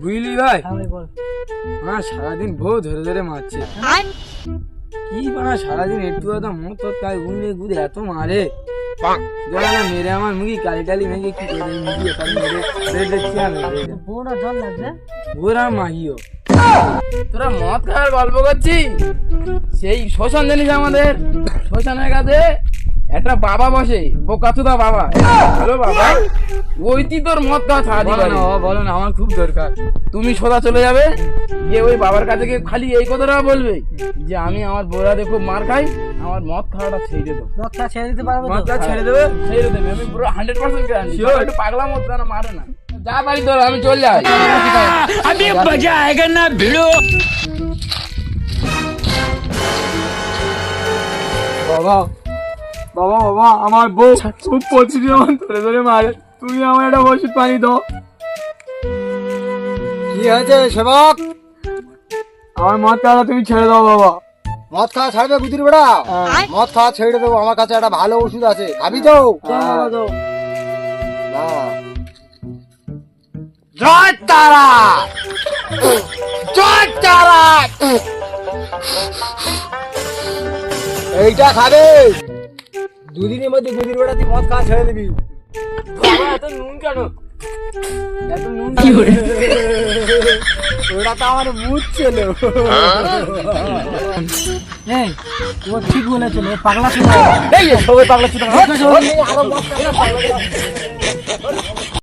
বুঝলি ভাই, হ্যাঁ ভাই বল। সারাদিন বউ ধরে ধরে মারছে। কি সারাদিন একটু কথা মত কাজ গুনে গুদে এত মারে, মেরে আমার মুখি কালি টালি ভেঙে কি করে বউটা জল লাগছে। ওরা মাহিও তোরা মদ খাওয়ার গল্প করছিস। সেই শ্মশান জানিস, আমাদের শ্মশানের কাছে একটা বাবা বসে, বোকাচুদা বাবা, হ্যালো বাবা, ওইটি তোর মদ খাওয়া ছাড়া দিবে না। বলো না, আমার খুব দরকার। তুমি সোজা চলে যাবে, গিয়ে ওই বাবার কাছে গিয়ে খালি এই কথাটা বলবে যে আমি আমার বোরাতে খুব মার খাই, আমার মদ খাওয়াটা ছেড়ে দেবো। মদ খাওয়া ছেড়ে দিতে পারবে? মদ খাওয়া ছেড়ে দেবে, ছেড়ে দেবে। আমি পুরো 100% গ্যারান্টি। একটু পাগলা মদ না মারে না। যা বাড়ি তোর, আমি চল যাই। अभी मजा आएगा ना भिड़ो। বাবা বাবা বাবা, আমার বউ খুব প্রতিদিন আমার ধরে ধরে মারে, তুমি আমার একটা ওষুধ পানি দাও। কি হয়েছে সেবক? আমার মদ খাওয়া তুমি ছেড়ে দাও বাবা। মদ খাওয়া ছাড়বে বুঝির বেড়া? মদ খাওয়া ছেড়ে দেবো, আমার কাছে একটা ভালো ওষুধ আছে, খাবি তো? না। জয় তারা, জয় তারা, এইটা খাবে, দুদিনের মধ্যে বুঝির বেড়া তুই মদ খাওয়া ছেড়ে দিবি। বাবা এত নুন কেন? এত নুন ওটা তো আমার মুখ ছিল। এই ও ঠিক বলেছিল, পাগলা ছিল। এই সবাই পাগলা ছিল।